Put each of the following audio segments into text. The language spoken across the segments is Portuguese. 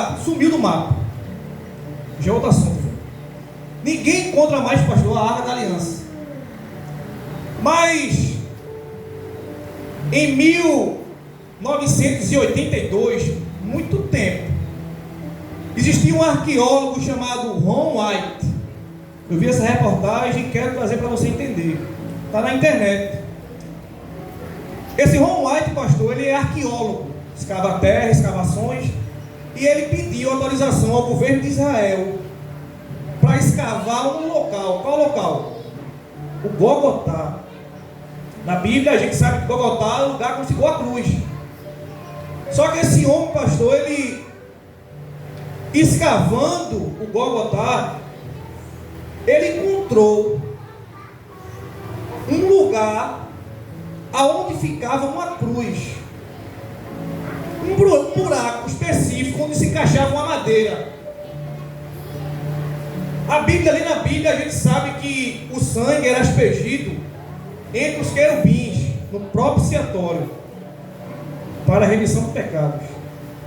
arca sumiu do mapa. Já é outro assunto. Ninguém encontra mais, pastor, a arca da aliança. Mas em 1982, muito tempo, existia um arqueólogo chamado Ron White. Eu vi essa reportagem e quero trazer para você entender. Está na internet. Esse Ron White, pastor, ele é arqueólogo, escava terra, escavações, e ele pediu autorização ao governo de Israel para escavar um local. Qual local? O Gólgota. Na Bíblia a gente sabe que Gólgota é o lugar onde ficou a cruz. Só que esse homem, pastor, ele escavando o Gólgota, ele encontrou um lugar aonde ficava uma cruz, um buraco específico onde se encaixava uma madeira. Ali na Bíblia a gente sabe que o sangue era aspergido entre os querubins no propiciatório para a remissão dos pecados.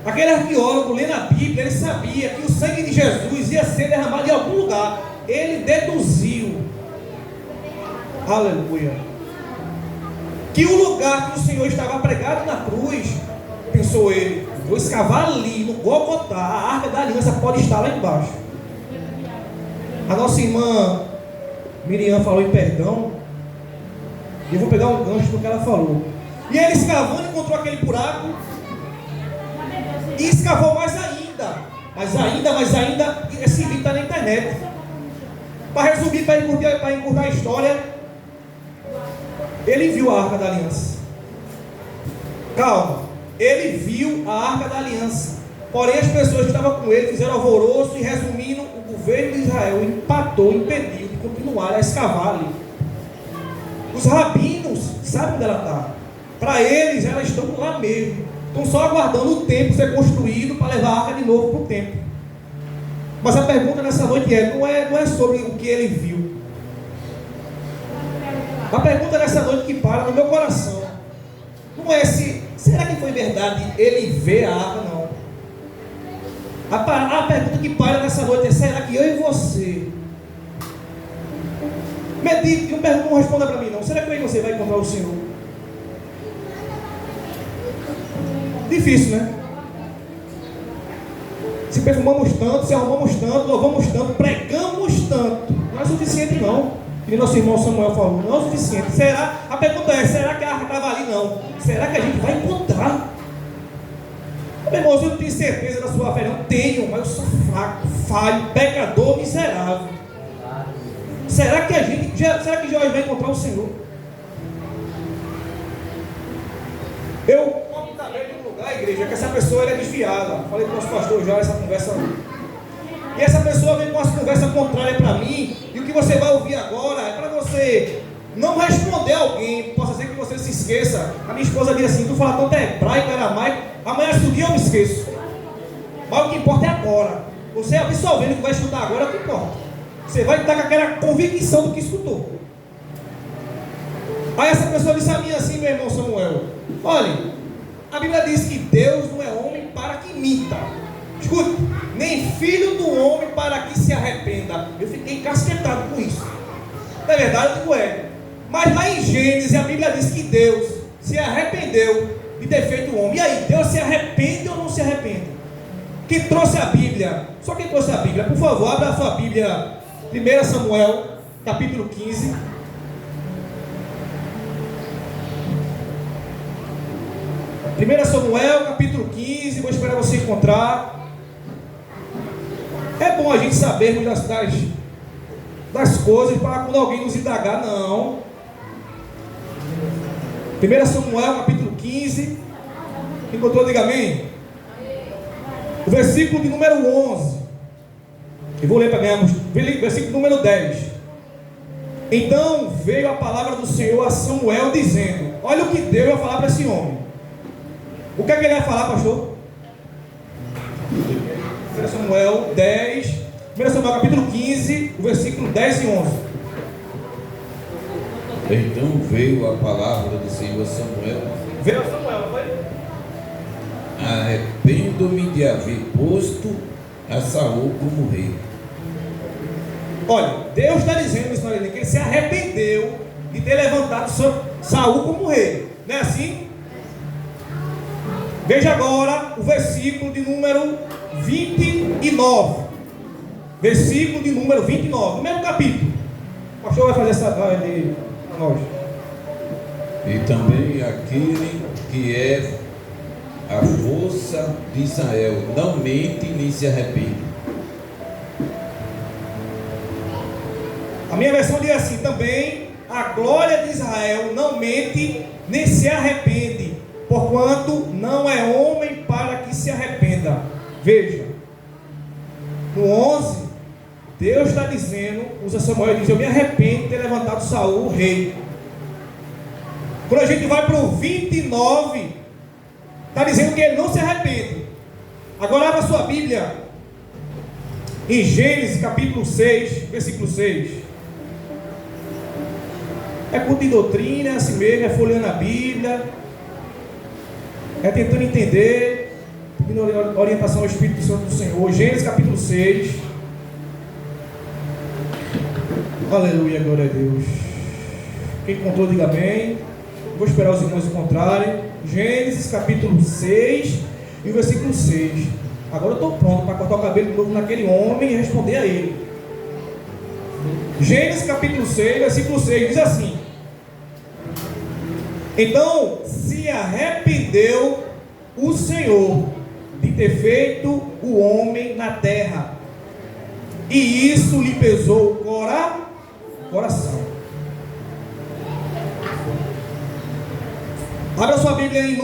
Aquele arqueólogo lendo a Bíblia, ele sabia que o sangue de Jesus ia ser derramado em algum lugar. Ele deduziu, aleluia, que o lugar que o Senhor estava pregado na cruz, pensou ele, vou escavar ali no Gólgota, a arca da aliança pode estar lá embaixo. A nossa irmã Miriam falou em perdão, e eu vou pegar um gancho do que ela falou. E ele escavando encontrou aquele buraco, e escavou mais ainda, esse vídeo está na internet. Para resumir, para encurtar a história, ele viu a arca da aliança. Calma, ele viu a arca da aliança. Porém, as pessoas que estavam com ele fizeram alvoroço e, resumindo, o governo de Israel impediu de continuar a escavar ali. Os rabinos sabem onde ela está. Para eles, elas estão lá mesmo. Estão só aguardando o templo ser construído para levar a arca de novo para o templo. Mas a pergunta nessa noite não é sobre o que ele viu. A pergunta nessa noite que para no meu coração não é será que foi verdade ele ver a arca, não. A pergunta que para nessa noite é: será que eu e você? Medite, não responda para mim não. Será que eu e você vai encontrar o Senhor? Difícil, né? Se perfumamos tanto, se arrumamos tanto, louvamos tanto, pregamos tanto, não é suficiente não. E nosso irmão Samuel falou, não é o suficiente. A pergunta é: será que a arca estava ali? Não. Será que a gente vai encontrar? Meu irmão, eu não tenho certeza da sua fé, não tenho, mas eu sou fraco, falho, pecador, miserável. Será que Jorge vai encontrar o Senhor? Eu acabei de um lugar, igreja, que essa pessoa é desviada. Falei com o nosso pastor Jorge essa conversa. E essa pessoa vem com uma conversa contrária para mim. E o que você vai ouvir agora é para você não responder a alguém. Possa ser que você se esqueça. A minha esposa diz assim: tu fala tanto hebraico, aramaico, amanhã se um dia eu me esqueço. Mas o que importa é agora. Você absorvendo o que vai estudar agora é o que importa. Você vai estar com aquela convicção do que escutou. Aí essa pessoa disse a mim assim, meu irmão Samuel: olha, a Bíblia diz que Deus não é homem para que minta. Escute, nem filho do homem para que se arrependa. Eu fiquei encasquetado com isso. Não é verdade? Eu digo Mas lá em Gênesis a Bíblia diz que Deus se arrependeu de ter feito o homem. E aí, Deus se arrepende ou não se arrepende? Quem trouxe a Bíblia? Só quem trouxe a Bíblia, por favor, abra a sua Bíblia, 1 Samuel, capítulo 15. Samuel, capítulo 15, vou esperar você encontrar. É bom a gente sabermos das coisas para quando alguém nos indagar, não. 1 Samuel, capítulo 15. Encontrou, diga amém. O versículo de número 11. E vou ler para ganharmos. Versículo número 10. Então veio a palavra do Senhor a Samuel dizendo: olha o que Deus vai falar para esse homem. O que é que ele vai falar, pastor? 1 Samuel 10, 1 Samuel capítulo 15, o versículo 10 e 11. Então veio a palavra do Senhor a Samuel. Veio a Samuel, não foi? arrependo-me de haver posto a Saul como rei. Olha, Deus está dizendo isso, que ele se arrependeu de ter levantado Saul como rei. Não é assim? Veja agora o versículo de número 29. Versículo de número 29, no mesmo capítulo. O pastor vai fazer essa ali para nós. E também aquele que é a força de Israel não mente nem se arrepende. A minha versão diz assim: também a glória de Israel não mente nem se arrepende, porquanto não é homem para que se arrependa. Veja, no 11, Deus está dizendo, usa Samuel e diz: eu me arrependo de ter levantado Saul, rei. Quando a gente vai para o 29, está dizendo que ele não se arrepende. Agora abra sua Bíblia em Gênesis capítulo 6, versículo 6. É culto de doutrina, é assim mesmo, é folheando a Bíblia, é tentando entender, pedindo orientação ao Espírito Santo do Senhor. Gênesis capítulo 6. Aleluia, glória a Deus. Quem encontrou, diga amém. Vou esperar os irmãos encontrarem. Gênesis capítulo 6 e o versículo 6. Agora eu estou pronto para cortar o cabelo de novo naquele homem e responder a ele. Gênesis capítulo 6, versículo 6 diz assim: então se arrependeu o Senhor de ter feito o homem na terra, e isso lhe pesou o coração. Abra sua Bíblia em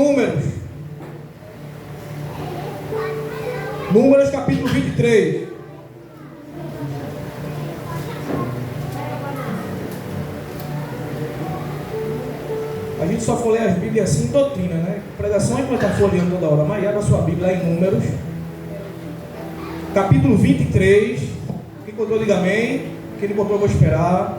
Números capítulo 23. A gente só folheia as Bíblias assim em doutrina, né? Pregação é para estar folheando toda hora. Mas abra sua Bíblia lá em Números capítulo 23. Quem encontrou, diga amém. Quem não encontrou, eu vou esperar.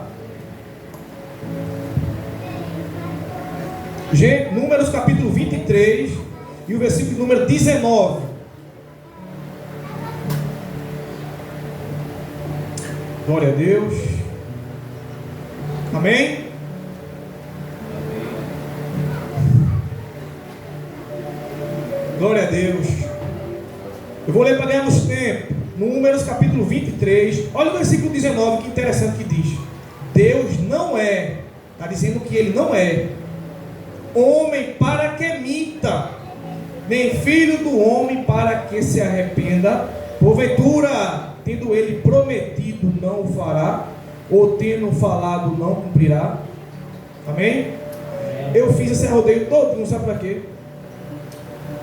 Números capítulo 23 e o versículo número 19. Glória a Deus. Amém? Glória a Deus. Eu vou ler para ganharmos tempo. Números capítulo 23. Olha o versículo 19, que interessante que diz: Deus não é, está dizendo que Ele não é homem para que minta, nem filho do homem para que se arrependa. Porventura, tendo ele prometido, não o fará, ou tendo falado, não cumprirá. Amém? Eu fiz esse rodeio todo, não sabe para quê?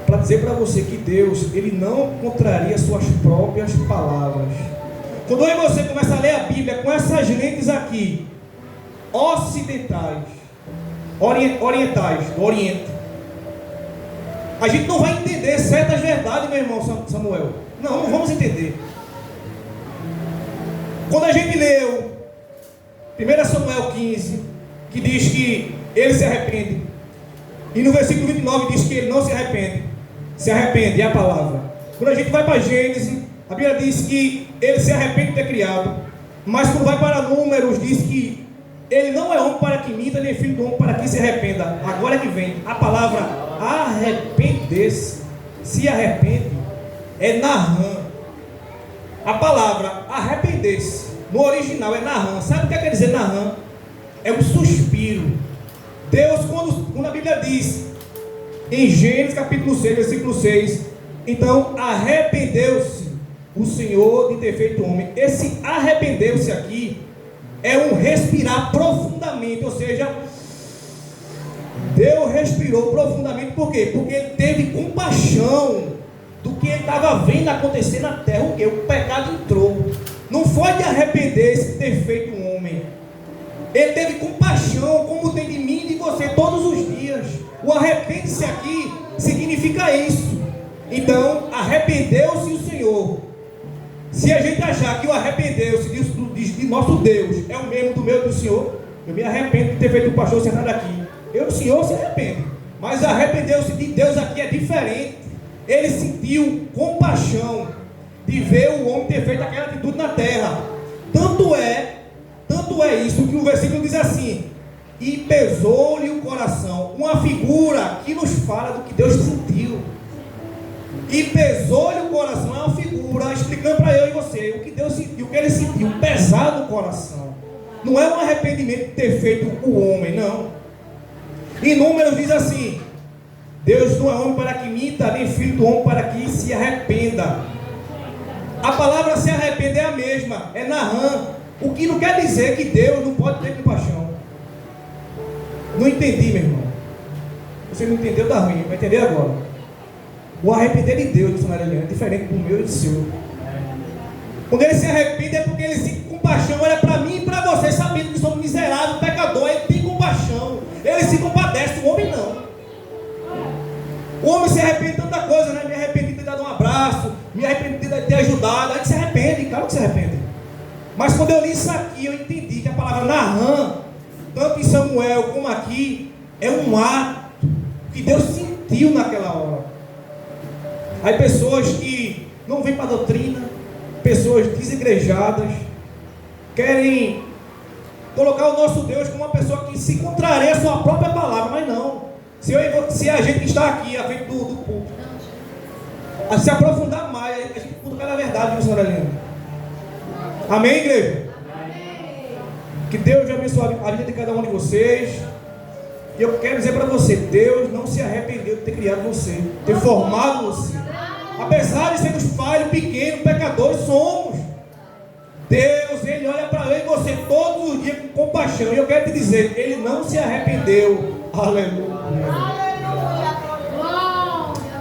Para dizer para você que Deus, Ele não contraria suas próprias palavras. Quando eu e você começa a ler a Bíblia com essas lentes aqui, ocidentais, orientais, do Oriente, a gente não vai entender certas verdades, meu irmão Samuel. Não vamos entender. Quando a gente leu 1 Samuel 15, que diz que ele se arrepende, e no versículo 29 diz que ele não se arrepende. Se arrepende, é a palavra. Quando a gente vai para Gênesis, a Bíblia diz que ele se arrepende de ter criado. Mas quando vai para Números, diz que ele não é homem para que minta, nem filho do homem para que se arrependa. Agora é que vem a palavra arrepender-se. Se arrepende é Naham. A palavra arrepender-se no original é Naham. Sabe o que quer dizer Naham? É um suspiro. Deus, quando a Bíblia diz em Gênesis capítulo 6, versículo 6, então arrependeu-se o Senhor de ter feito homem. Esse arrependeu-se aqui é um respirar profundamente, ou seja, Deus respirou profundamente. Por quê? Porque ele teve compaixão do que ele estava vendo acontecer na terra. O que? O pecado entrou. Não foi de arrepender-se de ter feito um homem. Ele teve compaixão, como tem de mim e de você todos os dias. O arrepende-se aqui significa isso. Então, arrependeu-se o Senhor. Se a gente achar que o arrependeu-se de nosso Deus é o mesmo do meu e do Senhor, eu me arrependo de ter feito o pastor sentado aqui. O Senhor se arrepende, mas arrependeu-se de Deus aqui é diferente. ele sentiu compaixão de ver o homem ter feito aquela atitude na terra. Tanto é isso que o versículo diz assim: e pesou-lhe o coração. Uma figura que nos fala do que Deus sentiu. E pesou-lhe o coração é uma figura explicando para eu e você o que Deus sentiu, o que ele sentiu, pesado no coração. Não é um arrependimento de ter feito o homem, não. Em Números diz assim: Deus não é homem para que minta, nem filho do homem para que se arrependa. A palavra se arrepender é a mesma, é Naham. O que não quer dizer que Deus não pode ter compaixão. Não entendi, meu irmão. Você não entendeu, da ruim, vai entender agora. O arrepender de Deus, missionário Eliane, é diferente do meu e do seu. Quando ele se arrepende é porque ele sente compaixão. Olha para mim e para você, sabendo que somos miseráveis, pecador. Ele tem compaixão, ele se compadece. O homem não. O homem se arrepende de tanta coisa, né? Me arrependi de ter dado um abraço, me arrependi de ter ajudado. Aí se arrepende, claro que se arrepende. Mas quando eu li isso aqui, eu entendi que a palavra Naham, tanto em Samuel como aqui, é um ato que Deus sentiu naquela hora. Aí pessoas que não vêm para a doutrina, pessoas desigrejadas, querem colocar o nosso Deus como uma pessoa que se contraria a sua própria palavra, mas não. Se a gente está aqui à frente do púlpito, a se aprofundar mais, a gente cutucar na verdade, meu senhor Eliane. Amém, igreja? Amém. Que Deus abençoe a vida de cada um de vocês. E eu quero dizer para você: Deus não se arrependeu de ter criado você, de ter formado você. Apesar de sermos falhos, pequenos, pecadores, somos. Deus, Ele olha para eu e você todos os dias com compaixão. E eu quero te dizer, Ele não se arrependeu. Aleluia.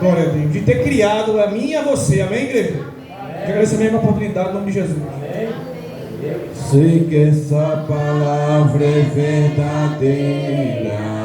Glória a Deus. De ter criado a mim e a você. Amém, igreja? Eu agradeço a mesma oportunidade, em nome de Jesus. Sei que essa palavra é verdadeira.